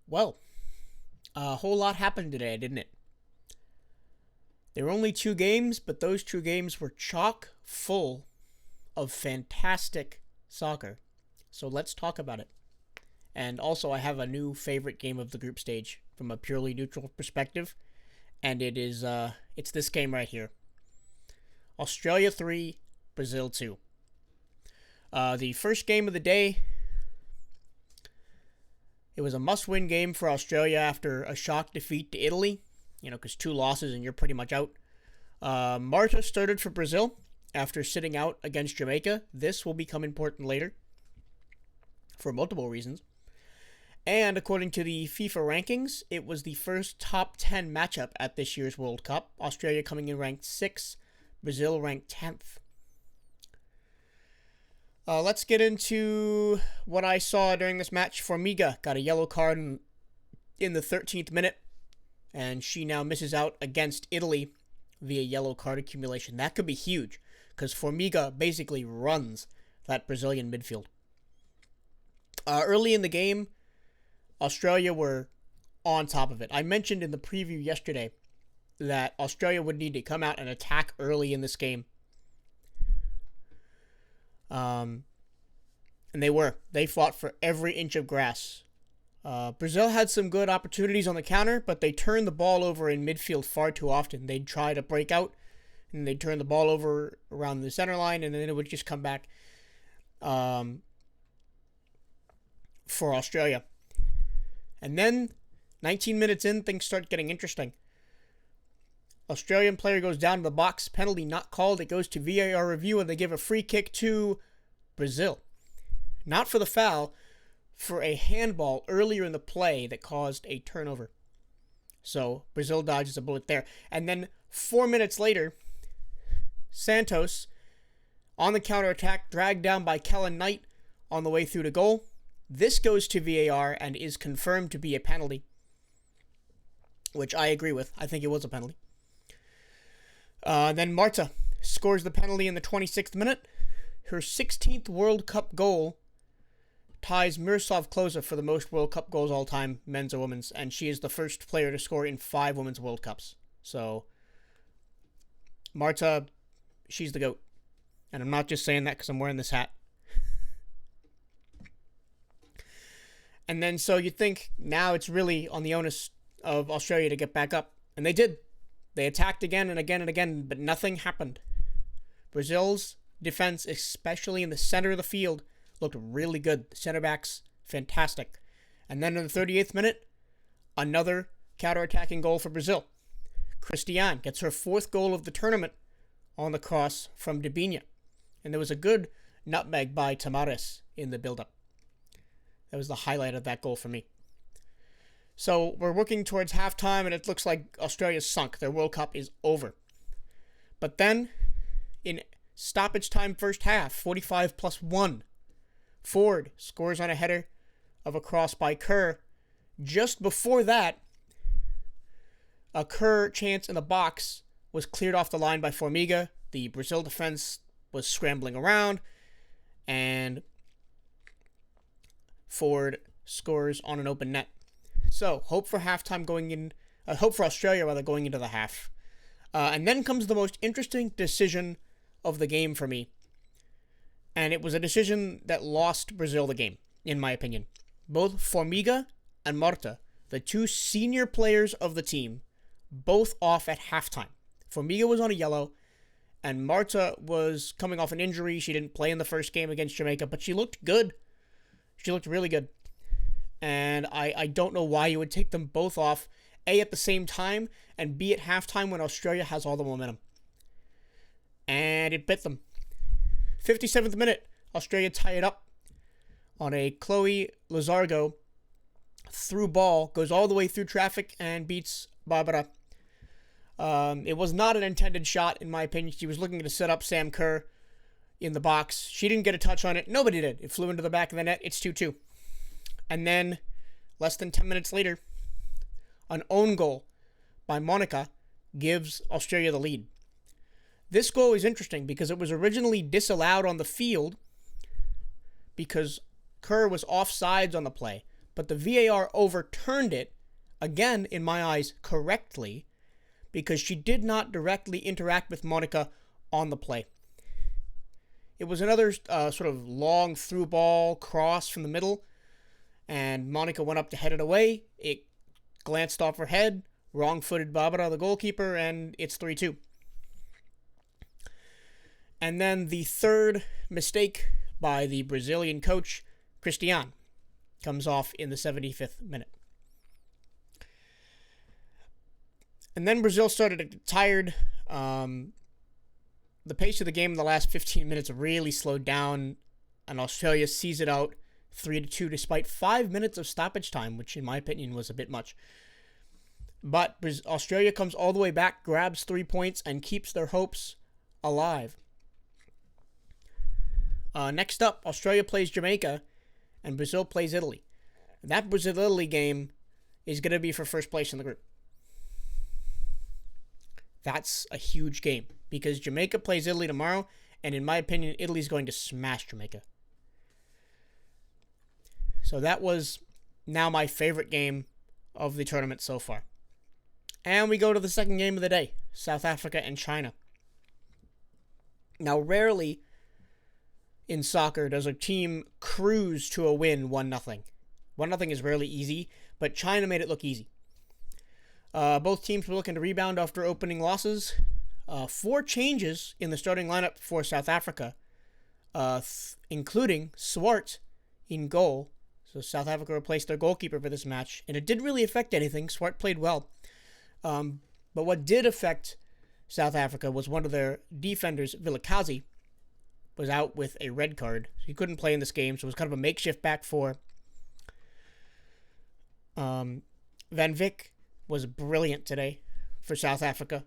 Well, a whole lot happened today, didn't it? There were only two games, but those two games were chock full of fantastic soccer. So let's talk about it. And also, I have a new favorite game of the group stage from a purely neutral perspective, and it's this game right here: Australia 3, Brazil 2. The first game of the day. It was a must-win game for Australia after a shock defeat to Italy. Because two losses and you're pretty much out. Marta started for Brazil after sitting out against Jamaica. This will become important later for multiple reasons. And according to the FIFA rankings, it was the first top 10 matchup at this year's World Cup. Australia coming in ranked 6th, Brazil ranked 10th. Let's get into what I saw during this match. Formiga got a yellow card in the 13th minute, and she now misses out against Italy via yellow card accumulation. That could be huge, because Formiga basically runs that Brazilian midfield. Early in the game, Australia were on top of it. I mentioned in the preview yesterday that Australia would need to come out and attack early in this game. And they were. They fought for every inch of grass. Brazil had some good opportunities on the counter, but they turned the ball over in midfield far too often. They'd try to break out, and they'd turn the ball over around the center line, and then it would just come back for Australia. And then, 19 minutes in, things start getting interesting. Australian player goes down to the box, penalty not called. It goes to VAR review, and they give a free kick to Brazil. Not for the foul, for a handball earlier in the play that caused a turnover. So Brazil dodges a bullet there. And then 4 minutes later, Santos, on the counterattack, dragged down by Kellen Knight on the way through to goal. This goes to VAR and is confirmed to be a penalty, which I agree with. I think it was a penalty. Then Marta scores the penalty in the 26th minute. Her 16th World Cup goal ties Miroslav Klose for the most World Cup goals all time, men's or women's, and she is the first player to score in 5 women's World Cups. So, Marta, she's the GOAT. And I'm not just saying that because I'm wearing this hat. And then, so you think now it's really on the onus of Australia to get back up. And they did. They attacked again and again and again, but nothing happened. Brazil's defense, especially in the center of the field, looked really good. The center backs, fantastic. And then in the 38th minute, another counter-attacking goal for Brazil. Christiane gets her 4th goal of the tournament on the cross from Debinha. And there was a good nutmeg by Tamares in the build-up. That was the highlight of that goal for me. So we're working towards halftime, and it looks like Australia's sunk. Their World Cup is over. But then, in stoppage time first half, 45+1, Ford scores on a header of a cross by Kerr. Just before that, a Kerr chance in the box was cleared off the line by Formiga. The Brazil defense was scrambling around, and Ford scores on an open net. So, hope for halftime going in. Hope for Australia rather going into the half. And then comes the most interesting decision of the game for me. And it was a decision that lost Brazil the game, in my opinion. Both Formiga and Marta, the two senior players of the team, both off at halftime. Formiga was on a yellow, and Marta was coming off an injury. She didn't play in the first game against Jamaica, but she looked good. She looked really good. And I don't know why you would take them both off, A, at the same time, and B, at halftime when Australia has all the momentum. And it bit them. 57th minute, Australia tie it up on a Chloe Lizargo through ball, goes all the way through traffic and beats Barbara. It was not an intended shot, in my opinion. She was looking to set up Sam Kerr in the box. She didn't get a touch on it. Nobody did. It flew into the back of the net. It's 2-2. And then, less than 10 minutes later, an own goal by Monica gives Australia the lead. This goal is interesting because it was originally disallowed on the field because Kerr was offsides on the play. but the VAR overturned it, again, in my eyes, correctly, because she did not directly interact with Monica on the play. It was another sort of long through ball cross from the middle, and Monica went up to head it away. It glanced off her head, wrong-footed Barbara, the goalkeeper, and it's 3-2. And then the third mistake by the Brazilian coach, Christian, comes off in the 75th minute. And then Brazil started to get tired. The pace of the game in the last 15 minutes really slowed down, and Australia sees it out 3-2 despite 5 minutes of stoppage time, which in my opinion was a bit much. But Australia comes all the way back, grabs 3 points, and keeps their hopes alive. Next up, Australia plays Jamaica, and Brazil plays Italy. That Brazil-Italy game is going to be for first place in the group. That's a huge game, because Jamaica plays Italy tomorrow, and in my opinion, Italy's going to smash Jamaica. So that was now my favorite game of the tournament so far. And we go to the second game of the day, South Africa and China. Now, rarely in soccer does a team cruise to a win 1-0. 1-0 is rarely easy, but China made it look easy. Both teams were looking to rebound after opening losses. 4 changes in the starting lineup for South Africa, including Swart in goal. So South Africa replaced their goalkeeper for this match, and it didn't really affect anything. Swart played well. But what did affect South Africa was one of their defenders, Vilakazi, was out with a red card. So he couldn't play in this game, so it was kind of a makeshift back four. Van Vick was brilliant today for South Africa.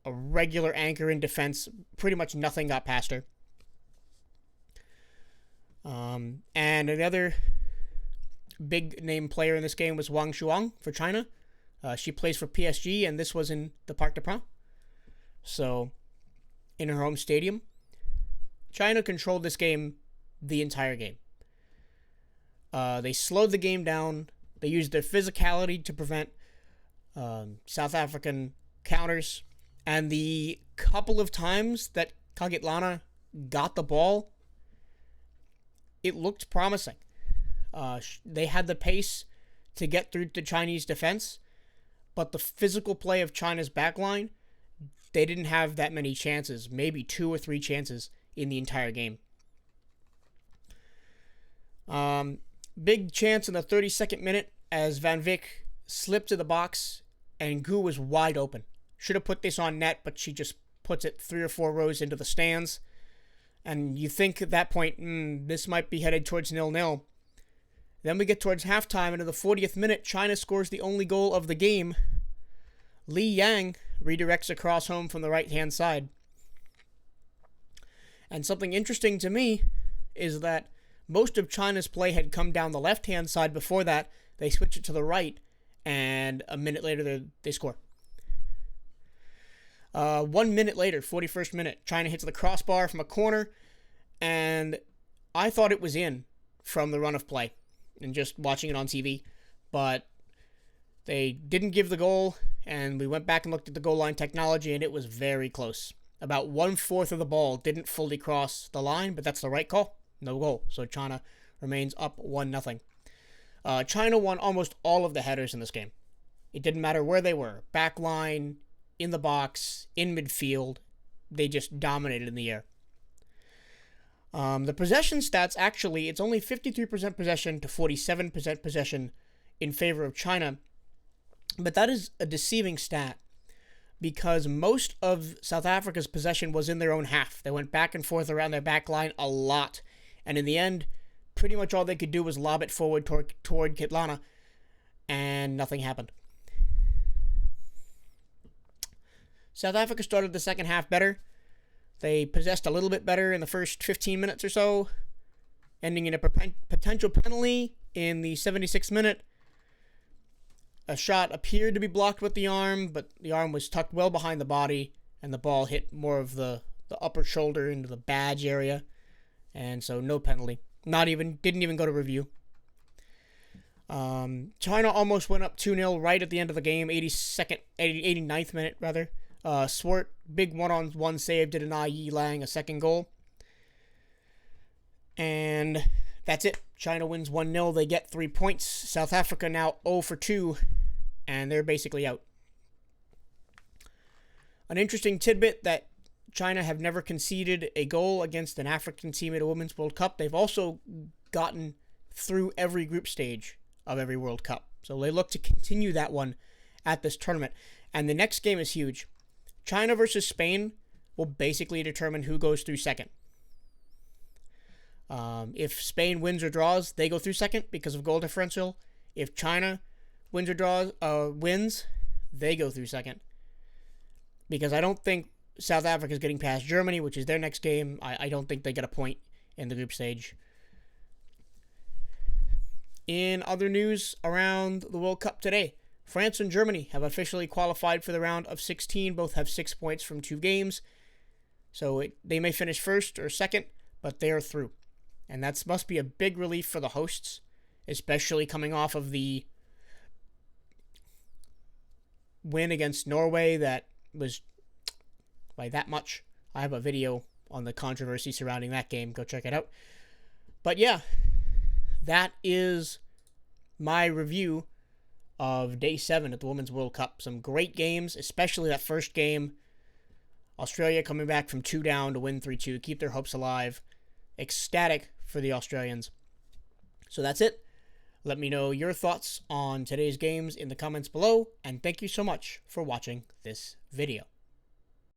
A regular anchor in defense. Pretty much nothing got past her. And another big name player in this game was Wang Shuang for China. She plays for PSG, and this was in the Parc des Princes. So, in her home stadium. China controlled this game the entire game. They slowed the game down. They used their physicality to prevent South African counters. And the couple of times that Kagitlana got the ball, it looked promising. They had the pace to get through the Chinese defense, but the physical play of China's backline, they didn't have that many chances, maybe 2 or 3 chances in the entire game. Big chance in the 32nd minute as Van Vick slipped to the box and Gu was wide open. Should have put this on net, but she just puts it 3 or 4 rows into the stands. And you think at that point, this might be headed towards 0-0. Then we get towards halftime, and in the 40th minute, China scores the only goal of the game. Li Yang redirects a cross home from the right-hand side. And something interesting to me is that most of China's play had come down the left-hand side before that. They switch it to the right, and a minute later, they score. 1 minute later, 41st minute, China hits the crossbar from a corner, and I thought it was in from the run of play and just watching it on TV, but they didn't give the goal, and we went back and looked at the goal line technology, and it was very close. About 1/4 of the ball didn't fully cross the line, but that's the right call. No goal. So China remains up 1-0. China won almost all of the headers in this game. It didn't matter where they were. Back line, in the box, in midfield. They just dominated in the air. The possession stats, actually, it's only 53% possession to 47% possession in favor of China. But that is a deceiving stat because most of South Africa's possession was in their own half. They went back and forth around their back line a lot. And in the end, pretty much all they could do was lob it forward toward Kitlana, and nothing happened. South Africa started the second half better. They possessed a little bit better in the first 15 minutes or so, ending in a potential penalty in the 76th minute. A shot appeared to be blocked with the arm, but the arm was tucked well behind the body, and the ball hit more of the upper shoulder into the badge area, and so no penalty. Didn't even go to review. China almost went up 2-0 right at the end of the game, 89th minute, rather. Swart, big one-on-one save, to deny Yi Lang a second goal. And that's it. China wins 1-0. They get 3 points. South Africa now 0 for 2, and they're basically out. An interesting tidbit that China have never conceded a goal against an African team at a Women's World Cup. They've also gotten through every group stage of every World Cup. So they look to continue that one at this tournament. And the next game is huge. China versus Spain will basically determine who goes through second. If Spain wins or draws, they go through second because of goal differential. If China wins or draws, wins, they go through second. Because I don't think South Africa is getting past Germany, which is their next game. I don't think they get a point in the group stage. In other news around the World Cup today, France and Germany have officially qualified for the round of 16. Both have 6 points from 2 games. So they may finish first or second, but they are through. And that must be a big relief for the hosts, especially coming off of the win against Norway that was by that much. I have a video on the controversy surrounding that game. Go check it out. But yeah, that is my review of Day 7 at the Women's World Cup. Some great games, especially that first game. Australia coming back from 2 down to win 3-2, keep their hopes alive. Ecstatic for the Australians. So that's it. Let me know your thoughts on today's games in the comments below, and thank you so much for watching this video.